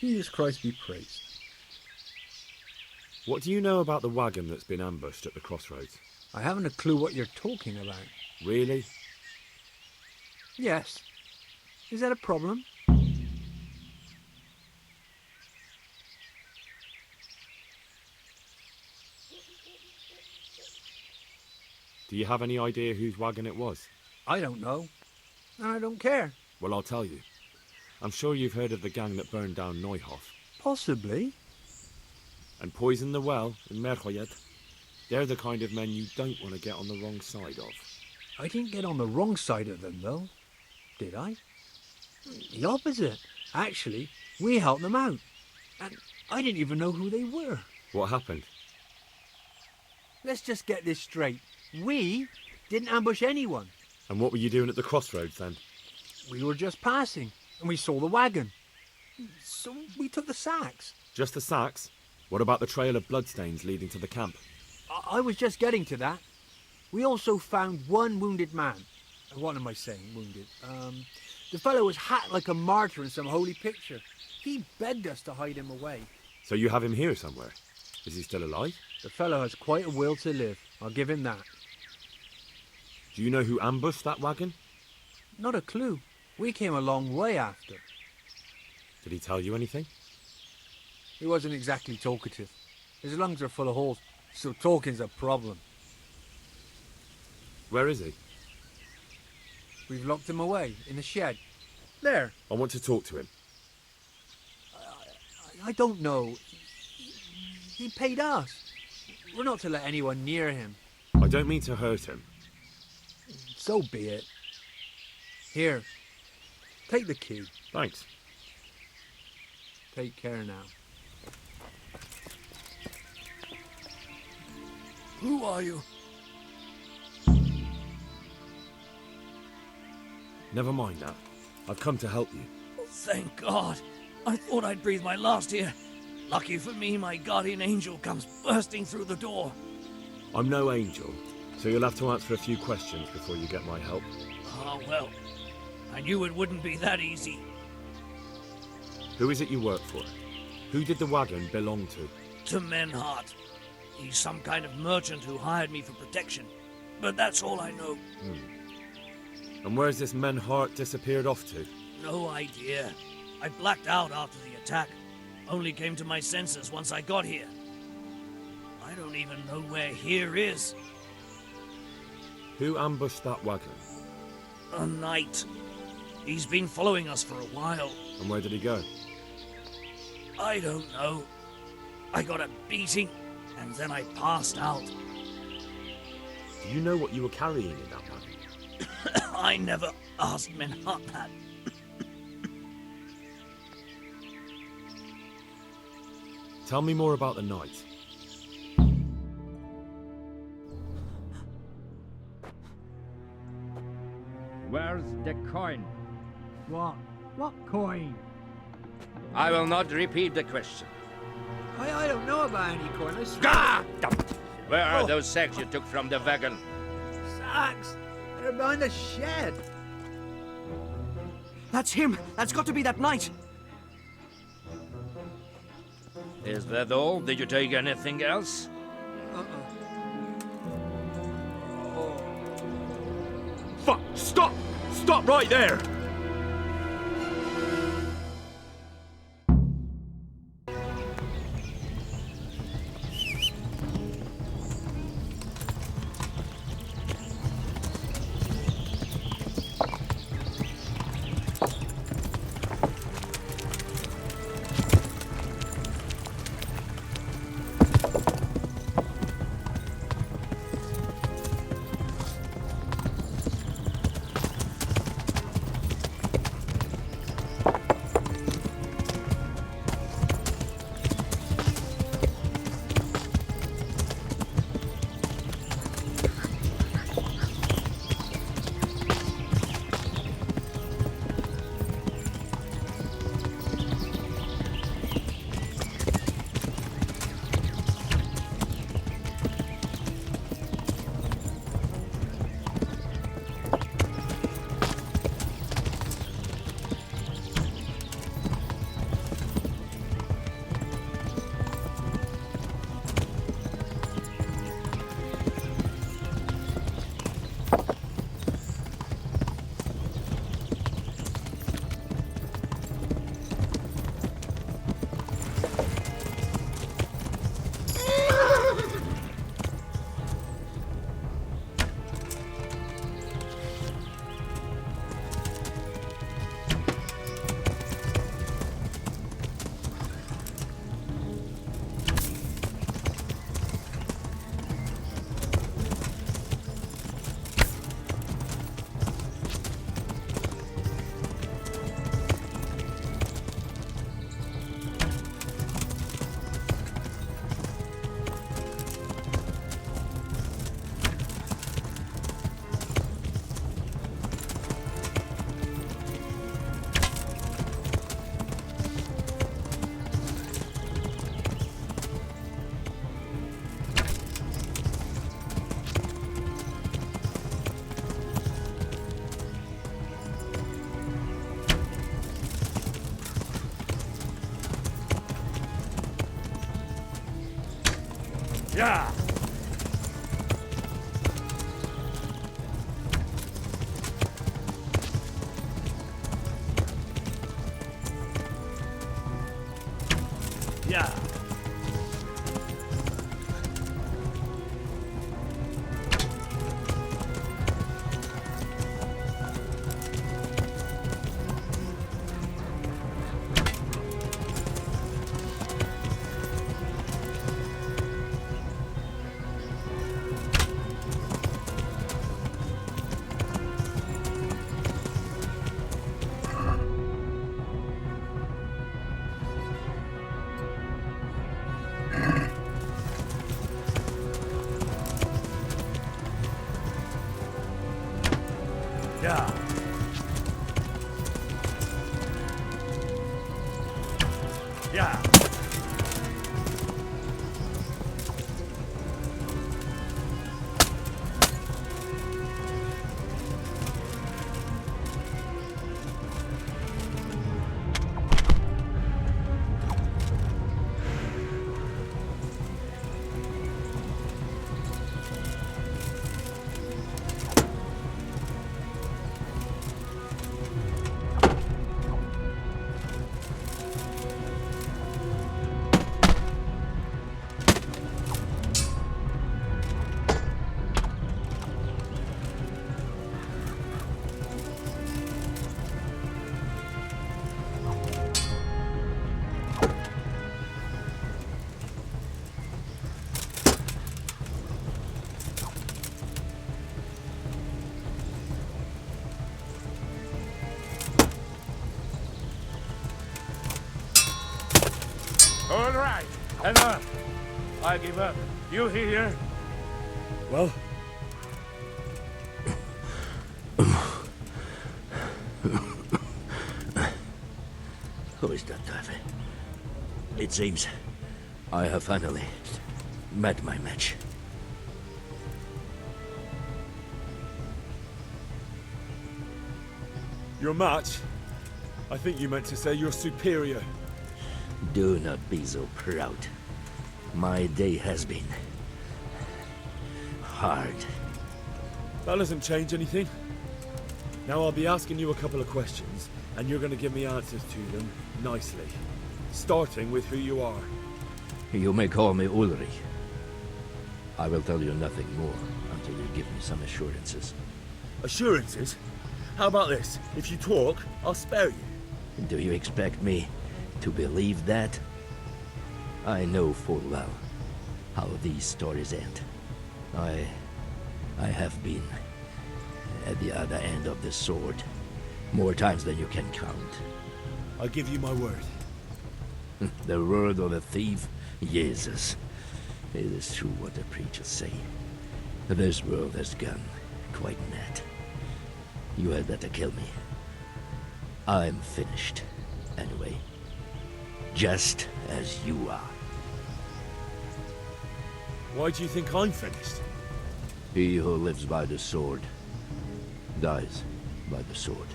Jesus Christ be praised. What do you know about the wagon that's been ambushed at the crossroads? I haven't a clue what you're talking about. Really? Yes. Is that a problem? Do you have any idea whose wagon it was? I don't know. And I don't care. Well, I'll tell you. I'm sure you've heard of the gang that burned down Neuhof Possibly. and poisoned the well in Merhoyed. They're the kind of men you don't want to get on the wrong side of. I didn't get on the wrong side of them, though. Did I? The opposite. Actually, we helped them out. And I didn't even know who they were. What happened? Let's just get this straight. We didn't ambush anyone. And what were you doing at the crossroads then? We were just passing, and we saw the wagon. So we took the sacks. Just the sacks? What about the trail of bloodstains leading to the camp? I was just getting to that. We also found one wounded man. What am I saying, wounded? The fellow was hacked like a martyr in some holy picture. He begged us to hide him away. So you have him here somewhere? Is he still alive? The fellow has quite a will to live. I'll give him that. Do you know who ambushed that wagon? Not a clue. We came a long way after. Did he tell you anything? He wasn't exactly talkative. His lungs are full of holes, so talking's a problem. Where is he? We've locked him away in the shed. There. I want to talk to him. I don't know. He paid us. We're not to let anyone near him. I don't mean to hurt him. So be it. Here. Take the key. Thanks. Take care now. Who are you? Never mind that. I've come to help you. Thank God. I thought I'd breathe my last here. Lucky for me, my guardian angel comes bursting through the door. I'm no angel, so you'll have to answer a few questions before you get my help. Ah, well. I knew it wouldn't be that easy. Who is it you work for? Who did the wagon belong to? To Menhart. He's some kind of merchant who hired me for protection. But that's all I know. And where's this Menhart disappeared off to? No idea. I blacked out after the attack. Only came to my senses once I got here. I don't even know where here is. Who ambushed that wagon? A knight. He's been following us for a while. And where did he go? I don't know. I got a beating, and then I passed out. Do you know what you were carrying in that wagon? I never asked Menhart that. Tell me more about the knight. Where's the coin? What? What coin? I will not repeat the question. I don't know about any coin. I swear. Ah! Where are those sacks you took from the wagon? Sacks! They're behind the shed. That's him! That's got to be that knight! Is that all? Did you take anything else? Fuck! Stop! Stop right there! Yeah. Yeah. Yeah. Yeah. All right, enough. I give up. You hear? Well, Who is that, Davy? It seems I have finally met my match. Your match? I think you meant to say you're superior. Do not be so proud. My day has been hard. That doesn't change anything. Now I'll be asking you a couple of questions, and you're going to give me answers to them nicely. Starting with who you are. You may call me Ulrich. I will tell you nothing more until you give me some assurances. Assurances? How about this? If you talk, I'll spare you. Do you expect me to believe that? I know full well how these stories end. I have been at the other end of the sword more times than you can count. I give you my word. The word of a thief? Jesus. It is true what the preachers say. This world has gone quite mad. You had better kill me. I'm finished, anyway. Just as you are. Why do you think I'm finished? He who lives by the sword dies by the sword.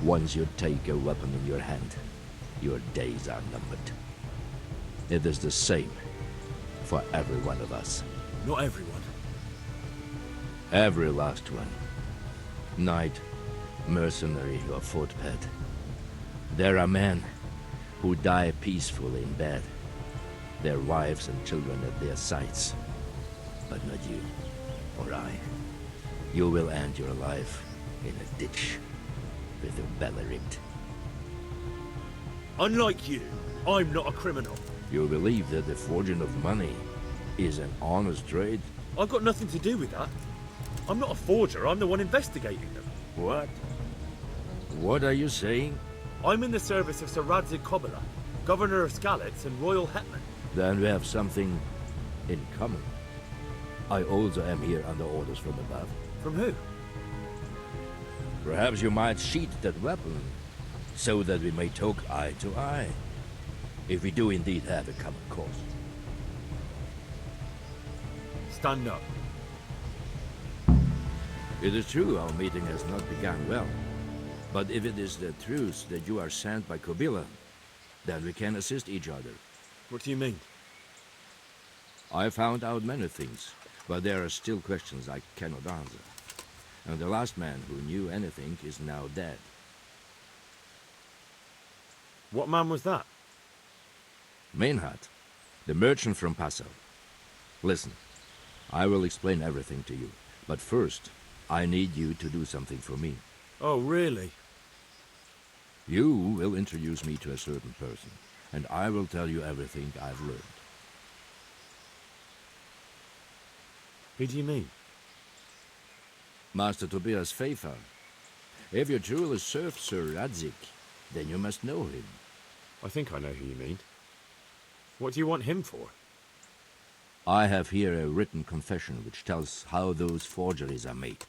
Once you take a weapon in your hand, your days are numbered. It is the same for every one of us. Not everyone. Every last one. Knight, mercenary, or footpad. There are men who die peacefully in bed, their wives and children at their sides. But not you, or I. You will end your life in a ditch, with your belly ripped. Unlike you, I'm not a criminal. You believe that the forging of money is an honest trade? I've got nothing to do with that. I'm not a forger, I'm the one investigating them. What? What are you saying? I'm in the service of Sir Radzig Kobyla, Governor of Skalitz and Royal Hetman. Then we have something in common. I also am here under orders from above. From who? Perhaps you might sheath that weapon, so that we may talk eye to eye. If we do indeed have a common cause. Stand up. It is true our meeting has not begun well. But if it is the truth that you are sent by Kobyla, then we can assist each other. What do you mean? I found out many things, but there are still questions I cannot answer. And the last man who knew anything is now dead. What man was that? Meinhard, the merchant from Passau. Listen, I will explain everything to you, but first, I need you to do something for me. Oh, really? You will introduce me to a certain person, and I will tell you everything I've learned. Who do you mean? Master Tobias Pfeiffer. If you truly serve Sir Radzig, then you must know him. I think I know who you mean. What do you want him for? I have here a written confession which tells how those forgeries are made,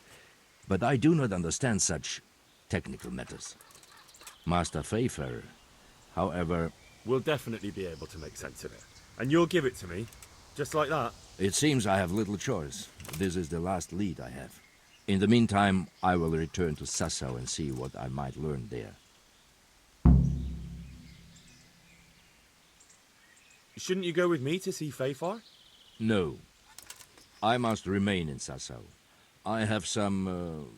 but I do not understand such technical matters. Master Pfeiffer, however... We'll definitely be able to make sense of it. And you'll give it to me, just like that? It seems I have little choice. This is the last lead I have. In the meantime, I will return to Sassau and see what I might learn there. Shouldn't you go with me to see Pfeiffer? No. I must remain in Sassau. I have some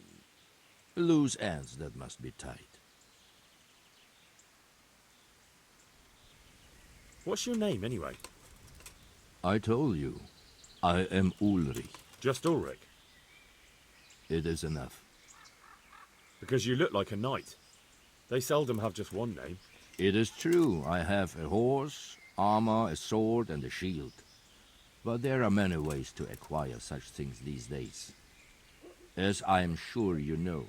loose ends that must be tied. What's your name, anyway? I told you. I am Ulrich. Just Ulrich? It is enough. Because you look like a knight. They seldom have just one name. It is true. I have a horse, armor, a sword, and a shield. But there are many ways to acquire such things these days. As I am sure you know.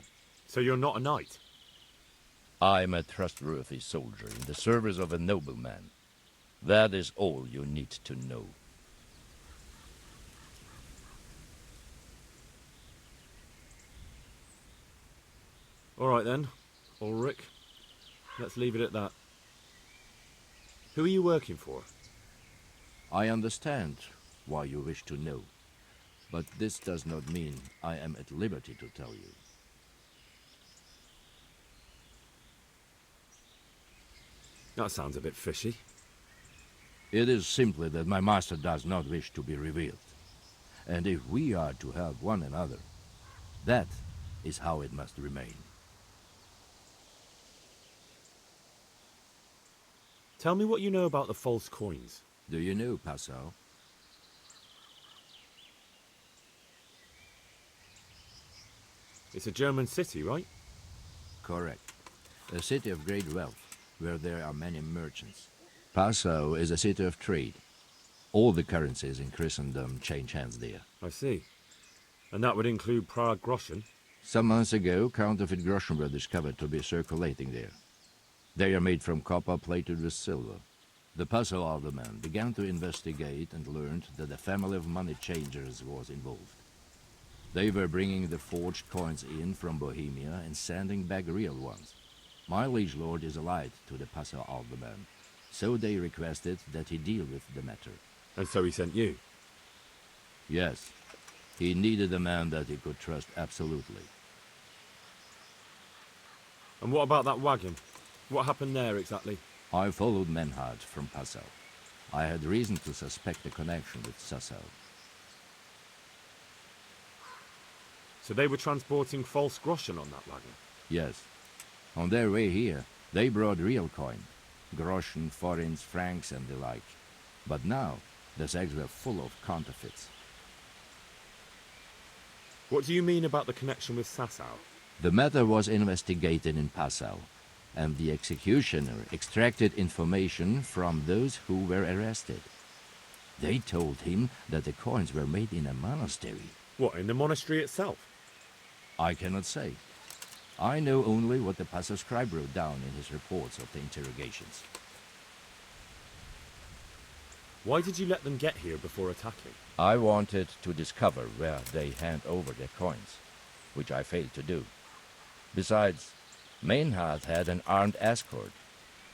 So you're not a knight? I'm a trustworthy soldier in the service of a nobleman. That is all you need to know. All right then, Ulrich. Let's leave it at that. Who are you working for? I understand why you wish to know, but this does not mean I am at liberty to tell you. That sounds a bit fishy. It is simply that my master does not wish to be revealed. And if we are to help one another, that is how it must remain. Tell me what you know about the false coins. Do you know Passau? It's a German city, right? Correct. A city of great wealth, where there are many merchants. Passau is a city of trade. All the currencies in Christendom change hands there. I see. And that would include Prague groschen? Some months ago, counterfeit groschen were discovered to be circulating there. They are made from copper plated with silver. The Passau alderman began to investigate and learned that a family of money changers was involved. They were bringing the forged coins in from Bohemia and sending back real ones. My liege lord is allied to the Passau alderman, so they requested that he deal with the matter. And so he sent you? Yes. He needed a man that he could trust absolutely. And what about that wagon? What happened there exactly? I followed Meinhard from Passau. I had reason to suspect a connection with Sassau. So they were transporting false groschen on that wagon? Yes. On their way here, they brought real coin. Groschen, forints, francs, and the like. But now, the sacks were full of counterfeits. What do you mean about the connection with Sassau? The matter was investigated in Passau, and the executioner extracted information from those who were arrested. They told him that the coins were made in a monastery. What, in the monastery itself? I cannot say. I know only what the Passau scribe wrote down in his reports of the interrogations. Why did you let them get here before attacking? I wanted to discover where they hand over their coins, which I failed to do. Besides, Meinhard had an armed escort,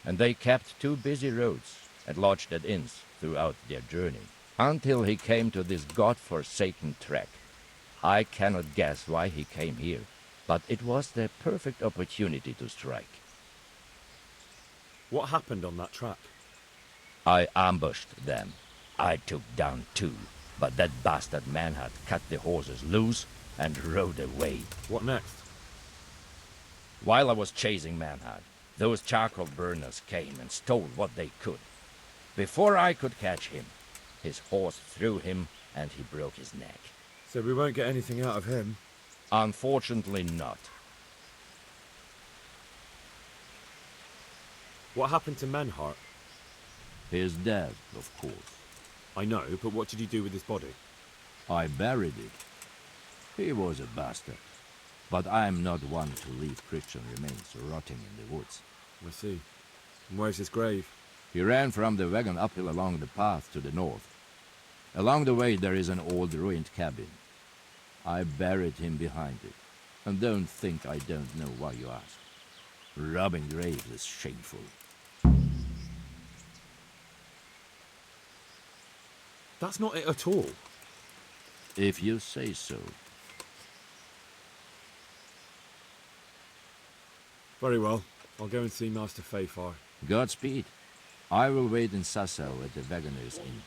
and they kept 2 busy roads and lodged at inns throughout their journey, until he came to this god-forsaken track. I cannot guess why he came here, but it was the perfect opportunity to strike. What happened on that track? I ambushed them. I took down 2, but that bastard man had cut the horses loose and rode away. What next? While I was chasing Manhard, those charcoal burners came and stole what they could. Before I could catch him, his horse threw him and he broke his neck. So we won't get anything out of him? Unfortunately not. What happened to Menhart? He is dead, of course. I know, but what did you do with his body? I buried it. He was a bastard. But I am not one to leave Christian remains rotting in the woods. I see. And where's his grave? He ran from the wagon uphill along the path to the north. Along the way there is an old ruined cabin. I buried him behind it. And don't think I don't know why you ask. Robbing graves is shameful. That's not it at all. If you say so. Very well. I'll go and see Master Fafar. Godspeed. I will wait in Sassau at the Wagoner's Inn.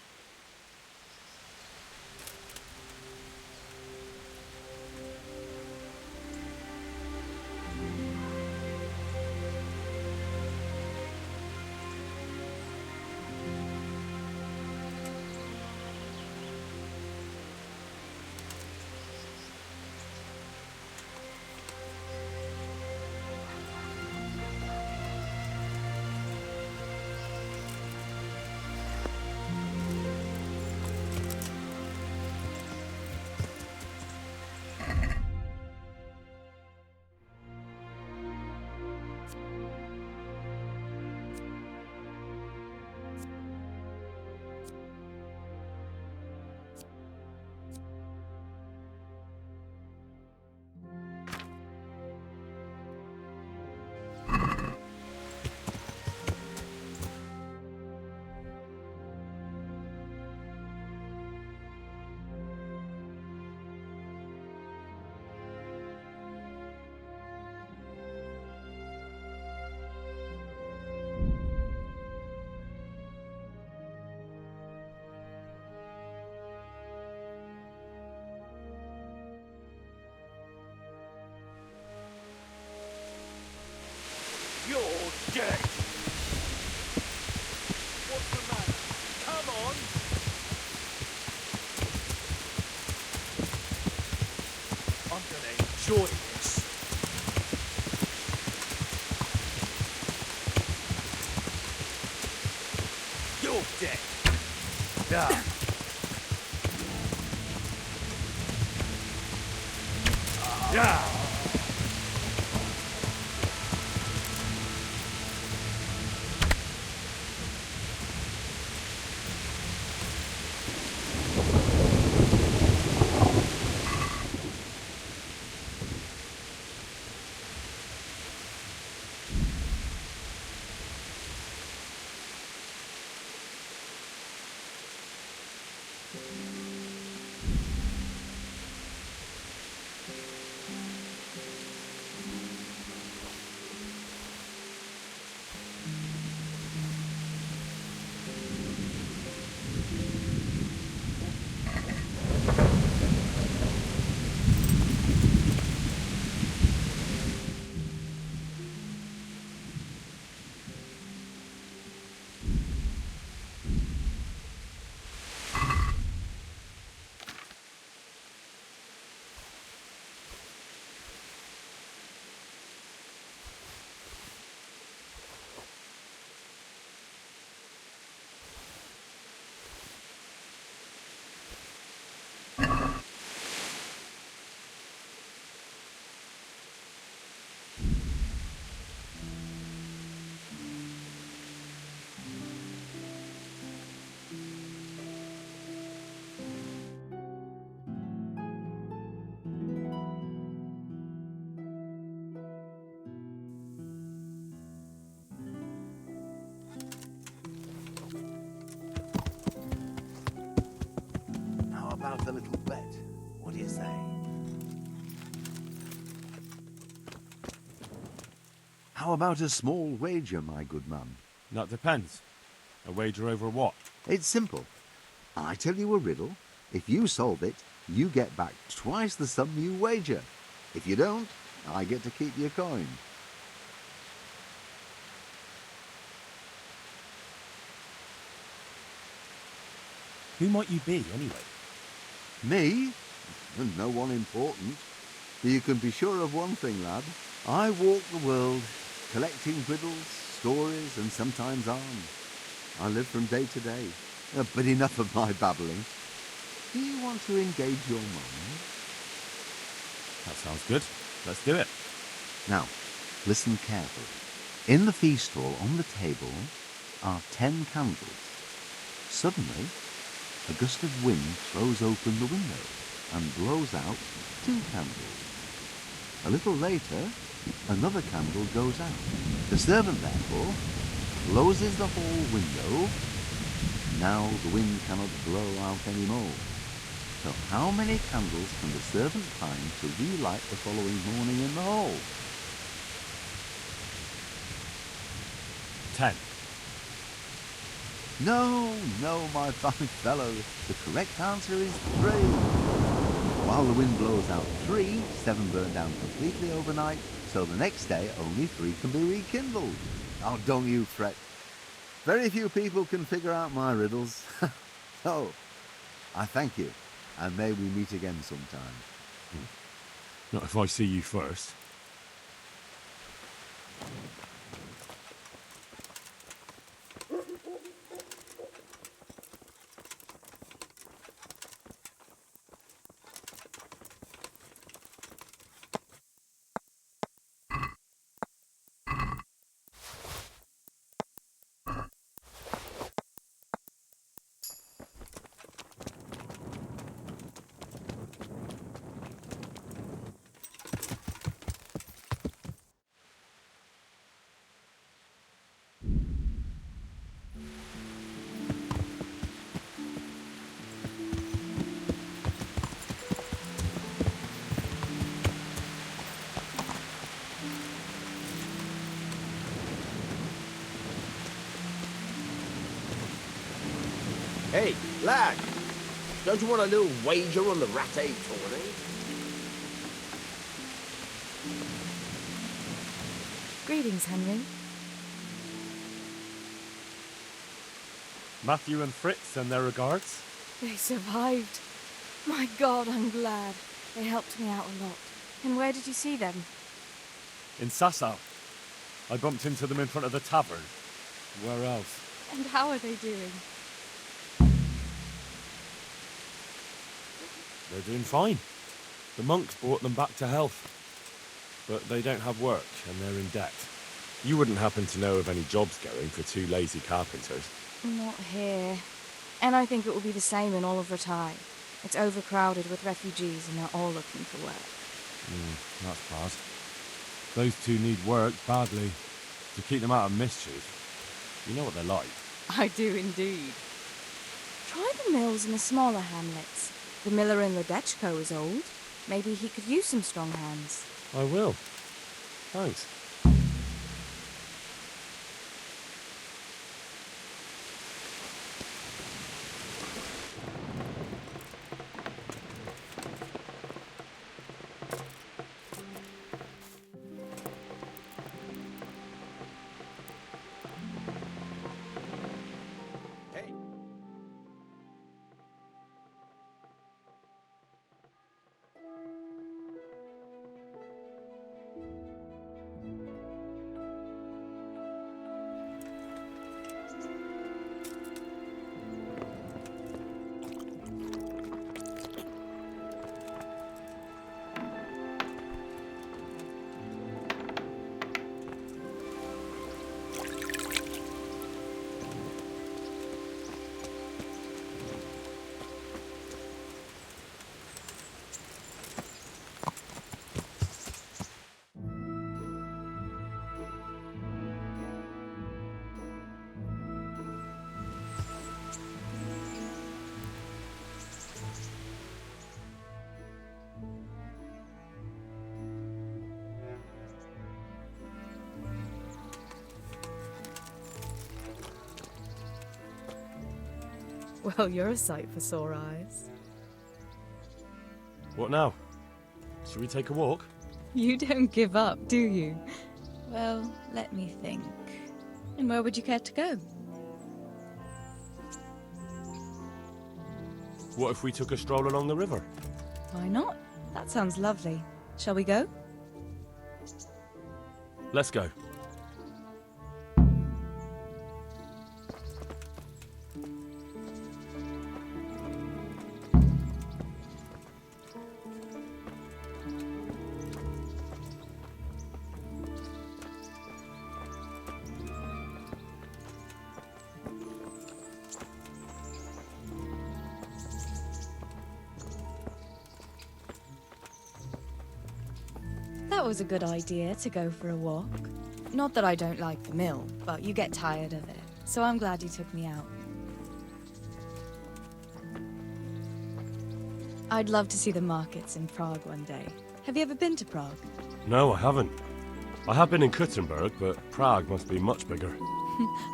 You're dead! What's the matter? Come on! I'm gonna enjoy this. You're dead! Yeah. Yeah! About the little bet. What do you say? How about a small wager, my good man? That depends. A wager over what? It's simple. I tell you a riddle. If you solve it, you get back twice the sum you wager. If you don't, I get to keep your coin. Who might you be, anyway? Me? No one important. You can be sure of one thing, lad. I walk the world, collecting riddles, stories, and sometimes arms. I live from day to day. But enough of my babbling. Do you want to engage your mind? That sounds good. Let's do it. Now, listen carefully. In the feast hall on the table are 10 candles. Suddenly, a gust of wind throws open the window and blows out 2 candles. A little later, another candle goes out. The servant, therefore, closes the hall window. Now the wind cannot blow out any more. So how many candles can the servant find to relight the following morning in the hall? 10. No, my fine fellow. The correct answer is 3. While the wind blows out 3, 7 burn down completely overnight, so the next day only 3 can be rekindled. Oh, don't you fret. Very few people can figure out my riddles. So, I thank you, and may we meet again sometime. Not if I see you first. Hey, lad! Don't you want a little wager on the ratte tourney? Greetings, Henry. Matthew and Fritz send their regards. They survived. My God, I'm glad. They helped me out a lot. And where did you see them? In Sasau. I bumped into them in front of the tavern. Where else? And how are they doing? They're doing fine. The monks brought them back to health. But they don't have work, and they're in debt. You wouldn't happen to know of any jobs going for 2 lazy carpenters? Not here. And I think it will be the same in all of Ratai. It's overcrowded with refugees, and they're all looking for work. That's bad. Those 2 need work badly. To keep them out of mischief. You know what they're like. I do indeed. Try the mills in the smaller hamlets. The miller in Ledechko is old. Maybe he could use some strong hands. I will. Thanks. Hey! Well, you're a sight for sore eyes. What now? Should we take a walk? You don't give up, do you? Well, let me think. And where would you care to go? What if we took a stroll along the river? Why not? That sounds lovely. Shall we go? Let's go. That was a good idea to go for a walk. Not that I don't like the mill, but you get tired of it. So I'm glad you took me out. I'd love to see the markets in Prague one day. Have you ever been to Prague? No, I haven't. I have been in Kuttenberg, but Prague must be much bigger.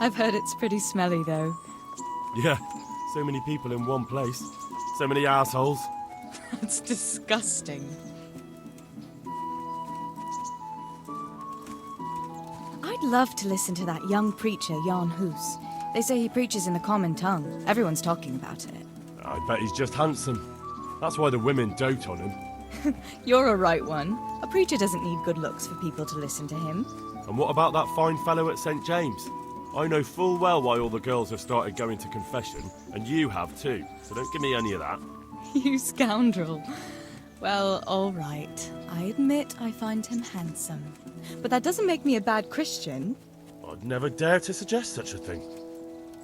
I've heard it's pretty smelly, though. Yeah, so many people in one place. So many assholes. That's disgusting. I'd love to listen to that young preacher, Jan Hus. They say he preaches in the common tongue. Everyone's talking about it. I bet he's just handsome. That's why the women dote on him. You're a right one. A preacher doesn't need good looks for people to listen to him. And what about that fine fellow at St. James? I know full well why all the girls have started going to confession, and you have too, so don't give me any of that. You scoundrel. Well, all right. I admit I find him handsome. But that doesn't make me a bad Christian. I'd never dare to suggest such a thing.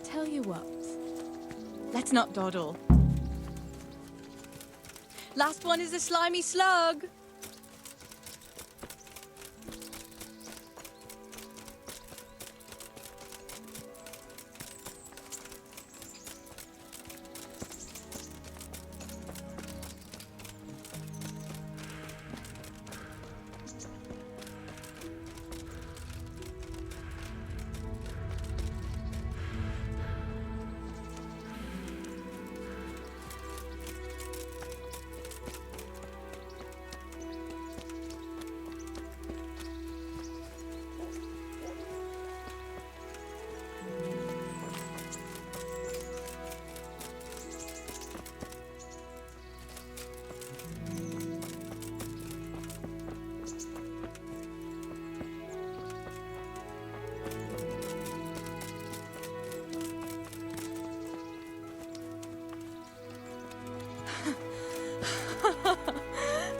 Tell you what. Let's not dawdle. Last one is a slimy slug.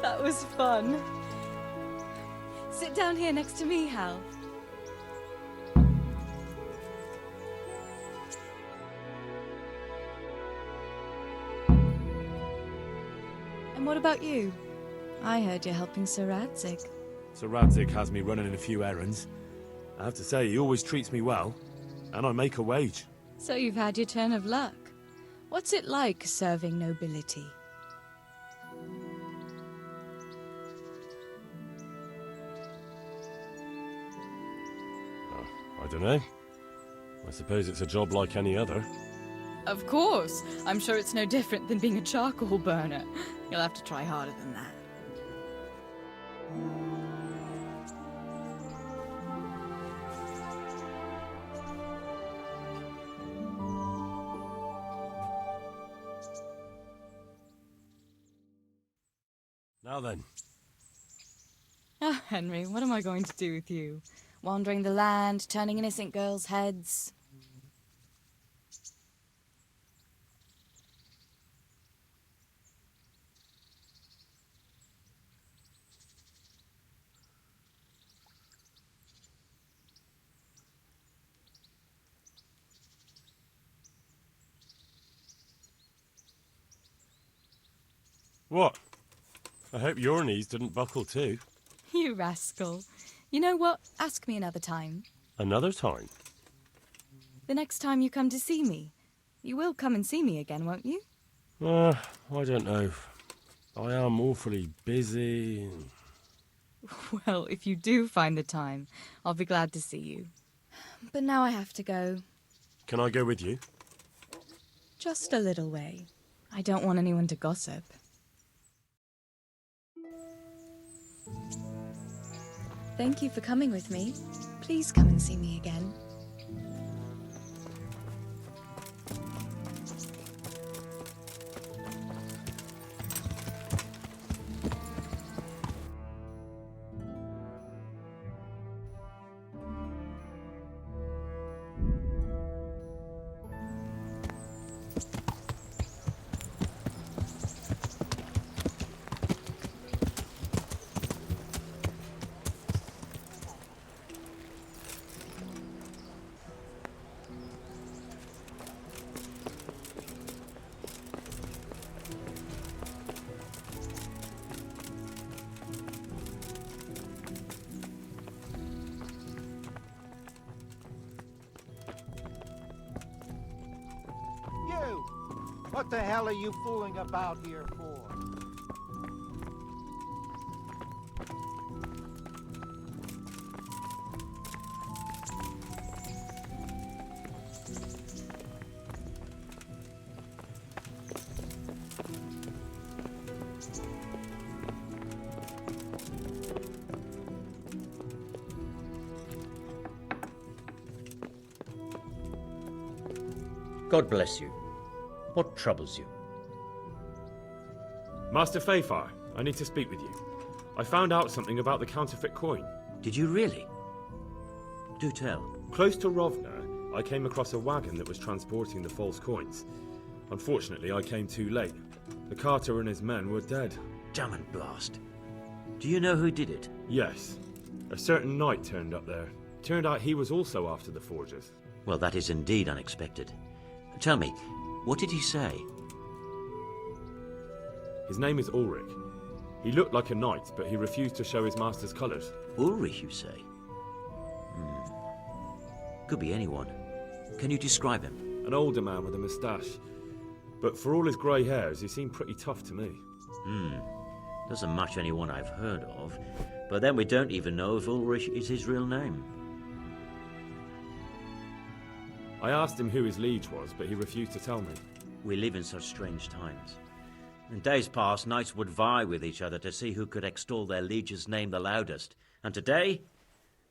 That was fun. Sit down here next to me, Hal. And what about you? I heard you're helping Sir Radzig. Sir Radzig has me running a few errands. I have to say, he always treats me well, and I make a wage. So you've had your turn of luck. What's it like serving nobility? I don't know. I suppose it's a job like any other. Of course. I'm sure it's no different than being a charcoal burner. You'll have to try harder than that. Now then. Ah, Henry, what am I going to do with you? Wandering the land, turning innocent girls' heads. What? I hope your knees didn't buckle too. You rascal. You know what? Ask me another time. Another time? The next time you come to see me. You will come and see me again, won't you? I don't know. I am awfully busy. Well, if you do find the time, I'll be glad to see you. But now I have to go. Can I go with you? Just a little way. I don't want anyone to gossip. Thank you for coming with me. Please come and see me again. What the hell are you fooling about here for? God bless you. What troubles you? Master Fafar, I need to speak with you. I found out something about the counterfeit coin. Did you really? Do tell. Close to Rovna, I came across a wagon that was transporting the false coins. Unfortunately, I came too late. The carter and his men were dead. Damn and blast. Do you know who did it? Yes. A certain knight turned up there. Turned out he was also after the forgers. Well, that is indeed unexpected. Tell me, what did he say? His name is Ulrich. He looked like a knight, but he refused to show his master's colours. Ulrich, you say? Could be anyone. Can you describe him? An older man with a moustache. But for all his grey hairs, he seemed pretty tough to me. Doesn't match anyone I've heard of. But then we don't even know if Ulrich is his real name. I asked him who his liege was, but he refused to tell me. We live in such strange times. In days past, knights would vie with each other to see who could extol their liege's name the loudest. And today,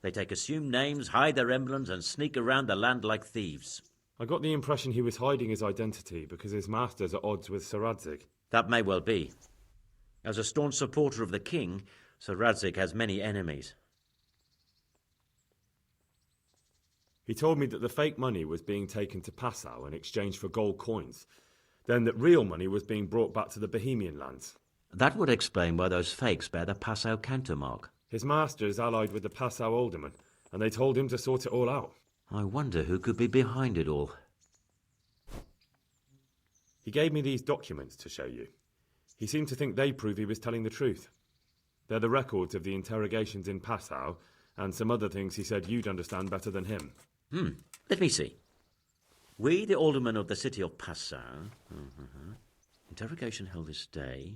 they take assumed names, hide their emblems, and sneak around the land like thieves. I got the impression he was hiding his identity because his master's at odds with Sir Radzig. That may well be. As a staunch supporter of the king, Sir Radzig has many enemies. He told me that the fake money was being taken to Passau in exchange for gold coins. Then that real money was being brought back to the Bohemian lands. That would explain why those fakes bear the Passau countermark. His master is allied with the Passau alderman, and they told him to sort it all out. I wonder who could be behind it all. He gave me these documents to show you. He seemed to think they prove he was telling the truth. They're the records of the interrogations in Passau, and some other things he said you'd understand better than him. Let me see. We, the aldermen of the city of Passau, interrogation held this day,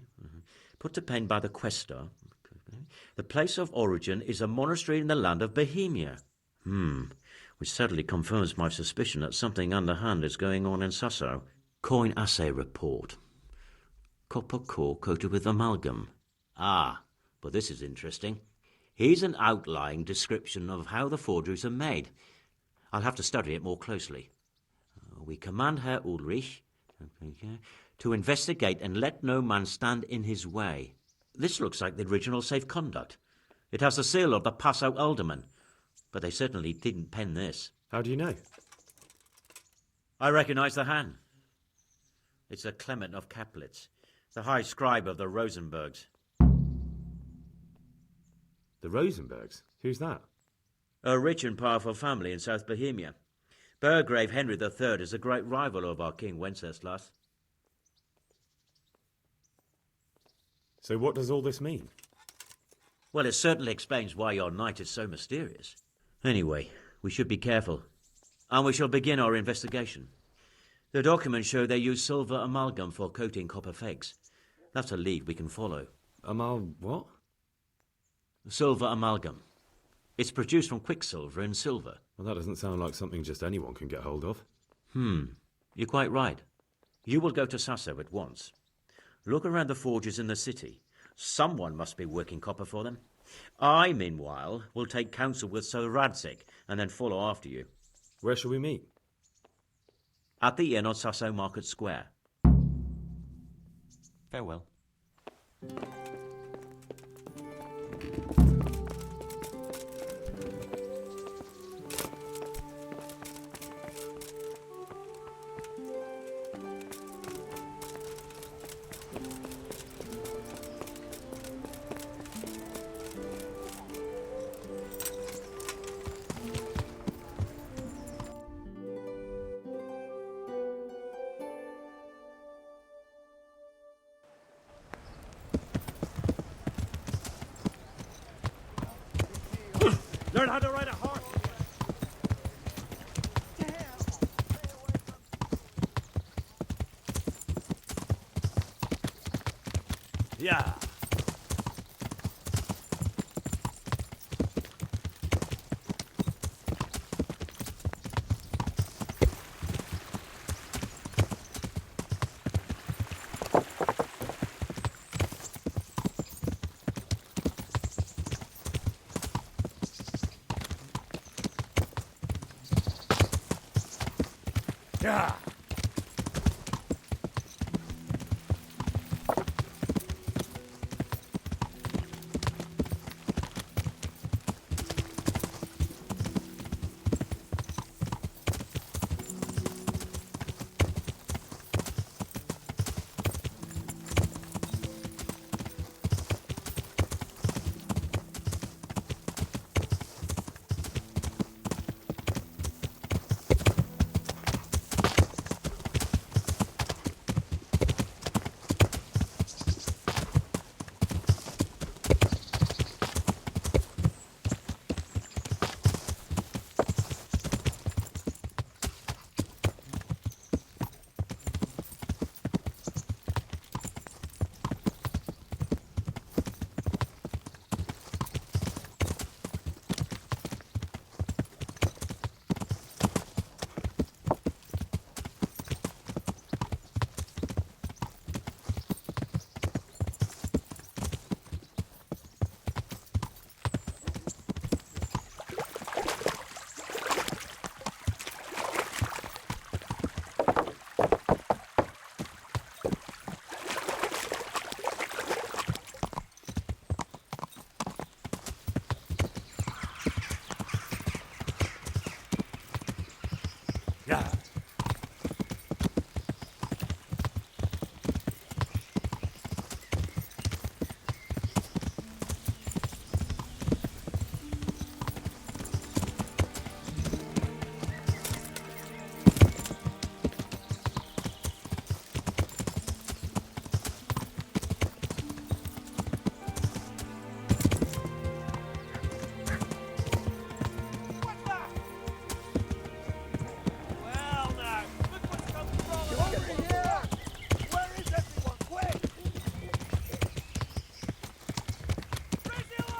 put to pen by the questor. The place of origin is a monastery in the land of Bohemia. Which certainly confirms my suspicion that something underhand is going on in Sasso. Coin assay report. Copper core coated with amalgam. Ah, but this is interesting. Here's an outlying description of how the forgeries are made. I'll have to study it more closely. We command Herr Ulrich to investigate and let no man stand in his way. This looks like the original safe conduct. It has the seal of the Passau alderman, but they certainly didn't pen this. How do you know? I recognize the hand. It's a Clement of Kaplitz, the high scribe of the Rosenbergs. The Rosenbergs? Who's that? A rich and powerful family in South Bohemia. Burgrave Henry III is a great rival of our King Wenceslaus. So what does all this mean? Well, it certainly explains why your knight is so mysterious. Anyway, we should be careful. And we shall begin our investigation. The documents show they use silver amalgam for coating copper fakes. That's a lead we can follow. What? Silver amalgam. It's produced from quicksilver and silver. Well, that doesn't sound like something just anyone can get hold of. You're quite right. You will go to Sasso at once. Look around the forges in the city. Someone must be working copper for them. I, meanwhile, will take counsel with Sir Radzig and then follow after you. Where shall we meet? At the inn on Sasso Market Square. Farewell. Learn how to ride a horse! Yeah. Yeah.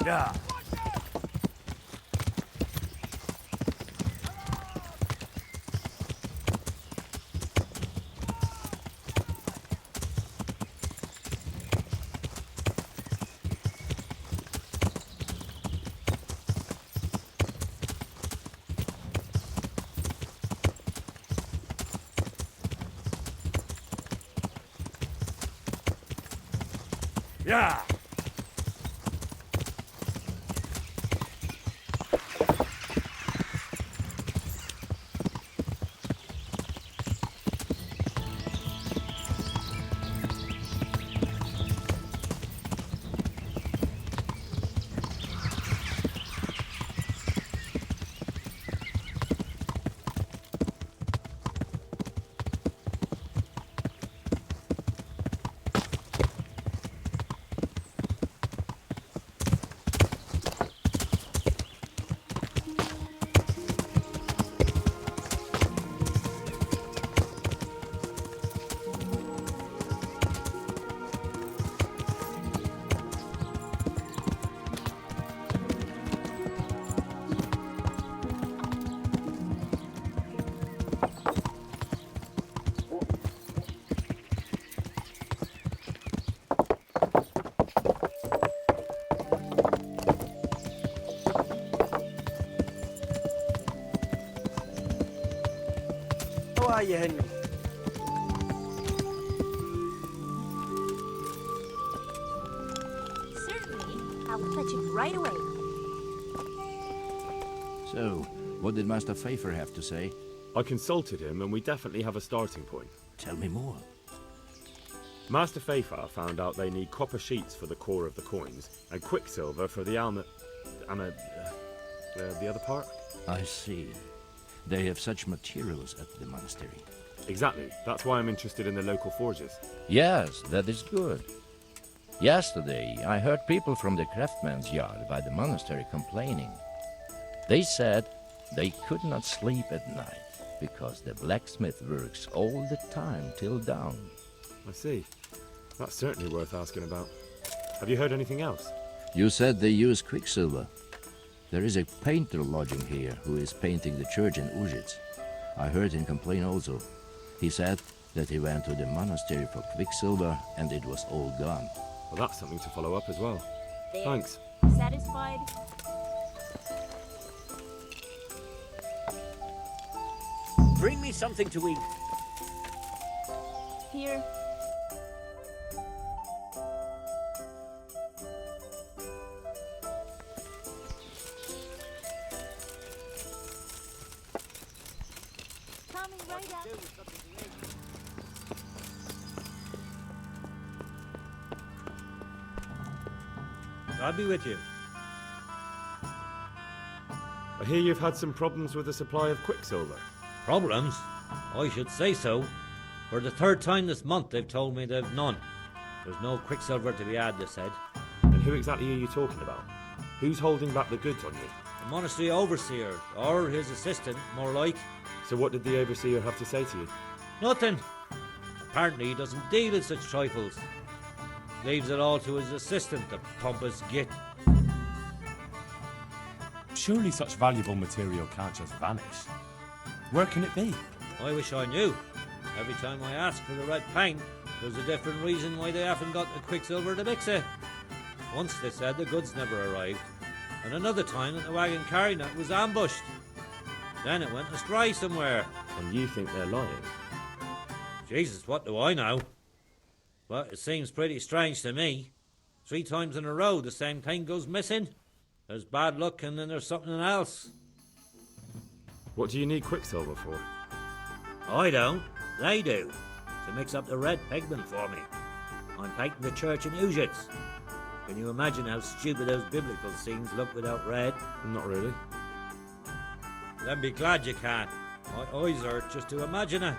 Yeah. Yeah. Yeah. are you, Henry? Certainly. I'll fetch it right away. So, what did Master Pfeiffer have to say? I consulted him, and we definitely have a starting point. Tell me more. Master Pfeiffer found out they need copper sheets for the core of the coins, and quicksilver for the the other part? I see. They have such materials at the monastery. Exactly. That's why I'm interested in the local forges. Yes, that is good. Yesterday, I heard people from the craftsman's yard by the monastery complaining. They said they could not sleep at night because the blacksmith works all the time till dawn. I see. That's certainly worth asking about. Have you heard anything else? You said they use quicksilver. There is a painter lodging here who is painting the church in Ujits. I heard him complain also. He said that he went to the monastery for quicksilver and it was all gone. Well, that's something to follow up as well. There. Thanks. Satisfied? Bring me something to eat. Here. Coming right up. I'll be with you. I hear you've had some problems with the supply of quicksilver. Problems? I should say so. For the third time this month they've told me they've none. There's no quicksilver to be had, they said. And who exactly are you talking about? Who's holding back the goods on you? The monastery overseer, or his assistant, more like. So what did the overseer have to say to you? Nothing. Apparently he doesn't deal in such trifles. Leaves it all to his assistant, the pompous git. Surely such valuable material can't just vanish. Where can it be? I wish I knew. Every time I ask for the red paint, there's a different reason why they haven't got the quicksilver to mix it. Once they said the goods never arrived, and another time that the wagon carrying it was ambushed. Then it went astray somewhere. And you think they're lying? Jesus, what do I know? But it seems pretty strange to me. 3 times in a row the same thing goes missing. There's bad luck and then there's something else. What do you need quicksilver for? I don't. They do. To mix up the red pigment for me. I'm painting the church in Ujits. Can you imagine how stupid those biblical scenes look without red? Not really. Then be glad you can. My eyes hurt just to imagine it.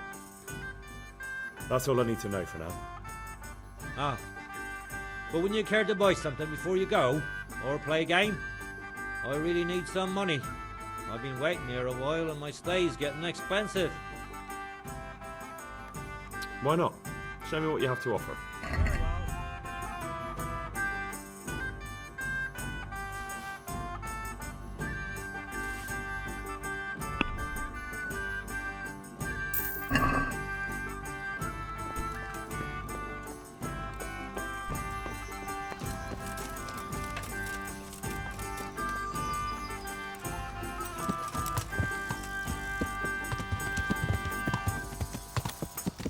That's all I need to know for now. Ah. But wouldn't you care to buy something before you go? Or play a game? I really need some money. I've been waiting here a while and my stay's getting expensive. Why not? Show me what you have to offer.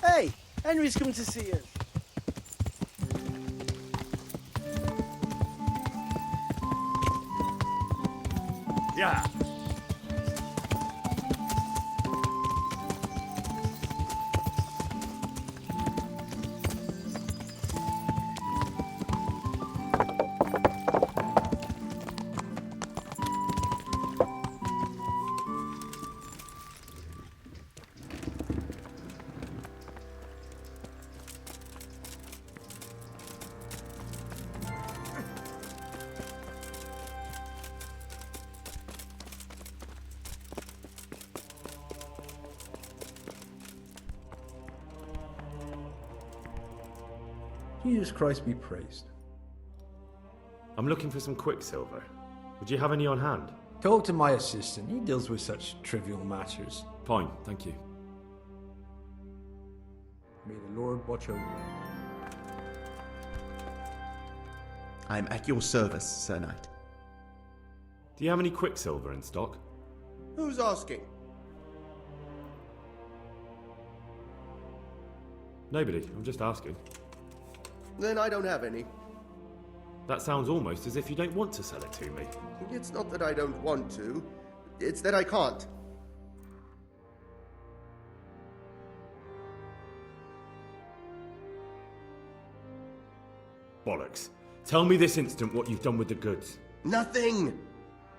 Hey, Henry's come to see us. Yeah. Jesus Christ be praised. I'm looking for some quicksilver. Would you have any on hand? Talk to my assistant. He deals with such trivial matters. Fine, thank you. May the Lord watch over you. I am at your service, Sir Knight. Do you have any quicksilver in stock? Who's asking? Nobody. I'm just asking. Then I don't have any. That sounds almost as if you don't want to sell it to me. It's not that I don't want to. It's that I can't. Bollocks. Tell me this instant what you've done with the goods. Nothing!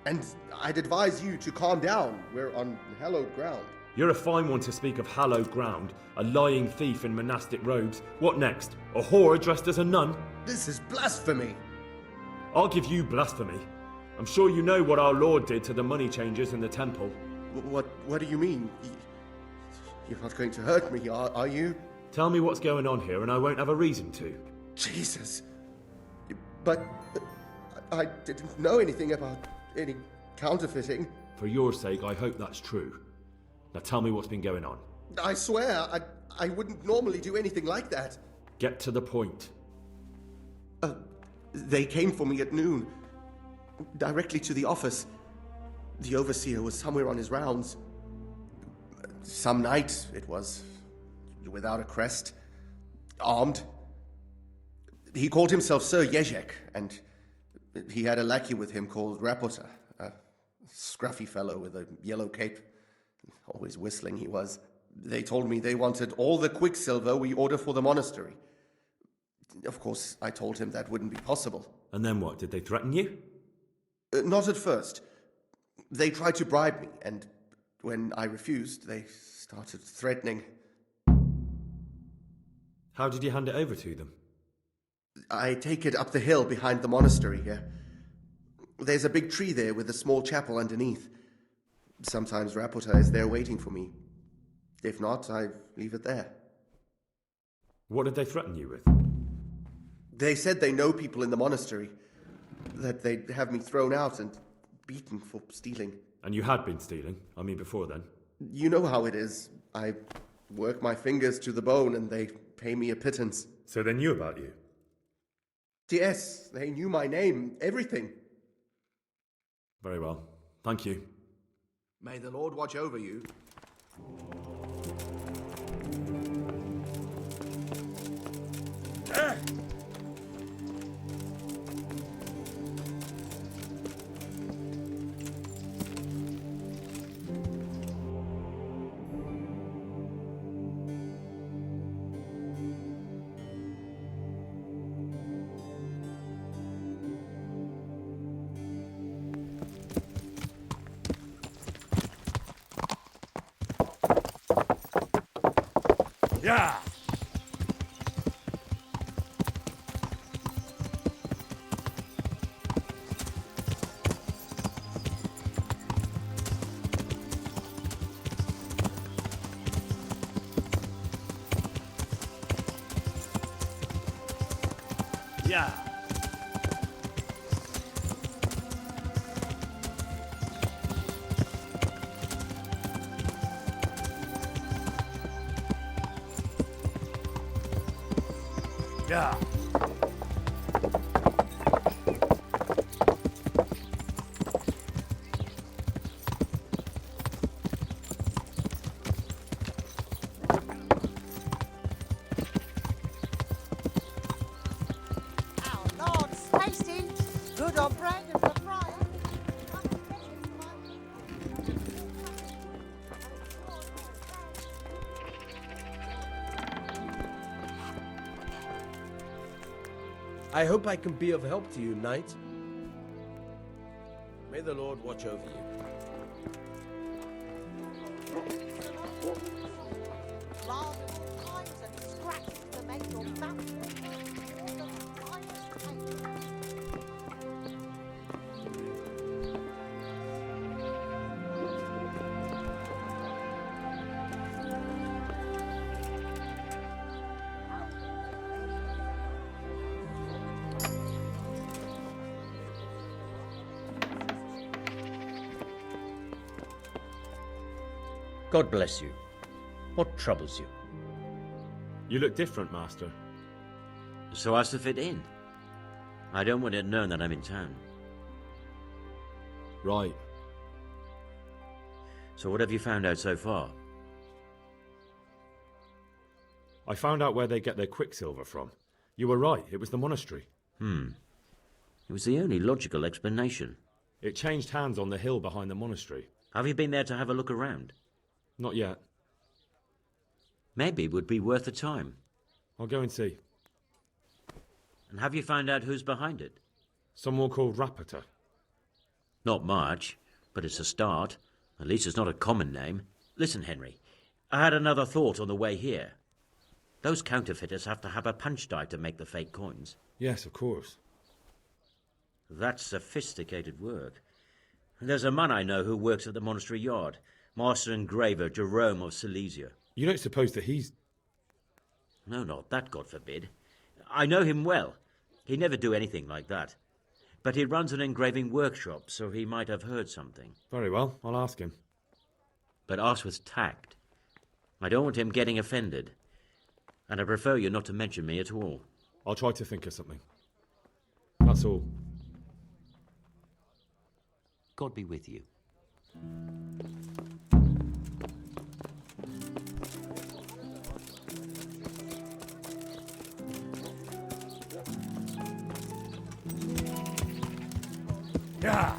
And I'd advise you to calm down. We're on hallowed ground. You're a fine one to speak of hallowed ground, a lying thief in monastic robes. What next? A whore dressed as a nun? This is blasphemy! I'll give you blasphemy. I'm sure you know what our Lord did to the money changers in the temple. What do you mean? You're not going to hurt me, are you? Tell me what's going on here and I won't have a reason to. Jesus. But I didn't know anything about any counterfeiting. For your sake, I hope that's true. Now tell me what's been going on. I swear, I wouldn't normally do anything like that. Get to the point. They came for me at noon. Directly to the office. The overseer was somewhere on his rounds. Some night, it was. Without a crest. Armed. He called himself Sir Jezek, and he had a lackey with him called Rapota, a scruffy fellow with a yellow cape. Always whistling he was. They told me they wanted all the quicksilver we order for the monastery. Of course, I told him that wouldn't be possible. And then what? Did they threaten you? Not at first. They tried to bribe me, and when I refused, they started threatening. How did you hand it over to them? I take it up the hill behind the monastery here. There's a big tree there with a small chapel underneath. Sometimes Rapota is there waiting for me. If not, I leave it there. What did they threaten you with? They said they know people in the monastery. That they'd have me thrown out and beaten for stealing. And you had been stealing? I mean, before then? You know how it is. I work my fingers to the bone and they pay me a pittance. So they knew about you? Yes, they knew my name, everything. Very well. Thank you. May the Lord watch over you. Yeah! Yeah! Yeah. Our Lord's tasting. Good on bread and for frying. I hope I can be of help to you, knight. May the Lord watch over you. Larders, pies and scraps to make your mouth. God bless you. What troubles you? You look different, Master. So as to fit in. I don't want it known that I'm in town. Right. So what have you found out so far? I found out where they get their quicksilver from. You were right, it was the monastery. It was the only logical explanation. It changed hands on the hill behind the monastery. Have you been there to have a look around? Not yet. Maybe it would be worth the time. I'll go and see. And have you found out who's behind it? Someone called Rapata. Not much, but it's a start. At least it's not a common name. Listen, Henry, I had another thought on the way here. Those counterfeiters have to have a punch die to make the fake coins. Yes, of course. That's sophisticated work. There's a man I know who works at the monastery yard, Master Engraver Jerome of Silesia. You don't suppose that he's... No, not that, God forbid. I know him well. He'd never do anything like that. But he runs an engraving workshop, so he might have heard something. Very well, I'll ask him. But ask with tact. I don't want him getting offended. And I prefer you not to mention me at all. I'll try to think of something. That's all. God be with you. Yeah.